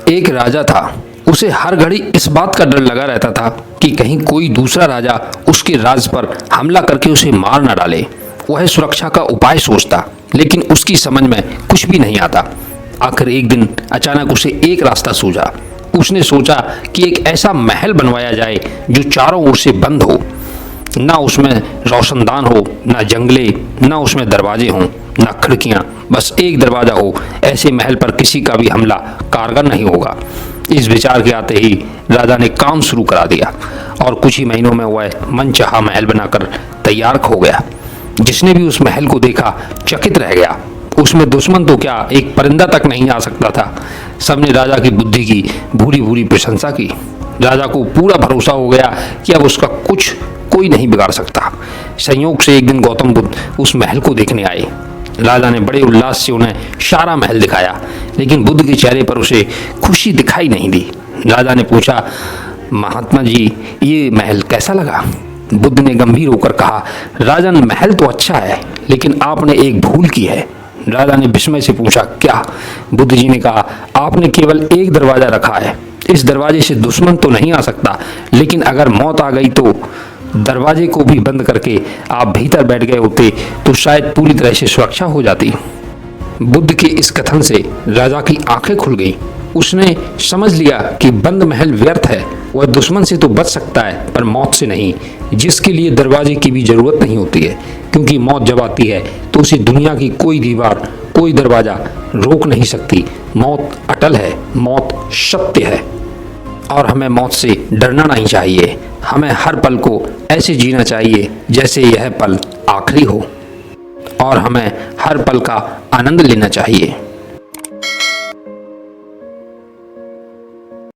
एक राजा था। उसे हर घड़ी इस बात का डर लगा रहता था कि कहीं कोई दूसरा राजा उसके राज पर हमला करके उसे मार न डाले। वह सुरक्षा का उपाय सोचता, लेकिन उसकी समझ में कुछ भी नहीं आता। आखिर एक दिन अचानक उसे एक रास्ता सूझा। उसने सोचा कि एक ऐसा महल बनवाया जाए जो चारों ओर से बंद हो, ना उसमें रोशनदान हो, ना जंगले, ना उसमें दरवाजे हों, ना खिड़कियां, बस एक दरवाजा हो। ऐसे महल पर किसी का भी हमला कारगर नहीं होगा। इस विचार के आते ही राजा ने काम शुरू करा दिया और कुछ ही महीनों में वह मनचाहा महल बनाकर तैयार हो गया। जिसने भी उस महल को देखा चकित रह गया। उसमें दुश्मन तो क्या, एक परिंदा तक नहीं आ सकता था। सबने राजा की बुद्धि की भूरी भूरी प्रशंसा की। राजा को पूरा भरोसा हो गया कि अब उसका कुछ कोई नहीं बिगाड़ सकता। संयोग से एक दिन गौतम बुद्ध उस महल को देखने आए। राजा ने बड़े उल्लास से उन्हें सारा महल दिखाया, लेकिन बुद्ध के चेहरे पर उसे खुशी दिखाई नहीं दी। राजा ने पूछा, महात्मा जी, ये महल कैसा लगा? बुद्ध ने गंभीर होकर कहा, राजन, महल तो अच्छा है, लेकिन आपने एक भूल की है। राजा ने विस्मय से पूछा, क्या? बुद्ध जी ने कहा, आपने केवल एक दरवाजा रखा है। इस दरवाजे से दुश्मन तो नहीं आ सकता, लेकिन अगर मौत आ गई तो दरवाजे को भी बंद करके आप भीतर बैठ गए होते तो शायद पूरी तरह से सुरक्षा हो जाती। बुद्ध के इस कथन से राजा की आंखें खुल गईं। उसने समझ लिया कि बंद महल व्यर्थ है। वह दुश्मन से तो बच सकता है, पर मौत से नहीं, जिसके लिए दरवाजे की भी जरूरत नहीं होती है, क्योंकि मौत जब आती है तो उसे दुनिया की कोई दीवार, कोई दरवाजा रोक नहीं सकती। मौत अटल है, मौत सत्य है, और हमें मौत से डरना नहीं चाहिए। हमें हर पल को ऐसे जीना चाहिए जैसे यह पल आखिरी हो, और हमें हर पल का आनंद लेना चाहिए।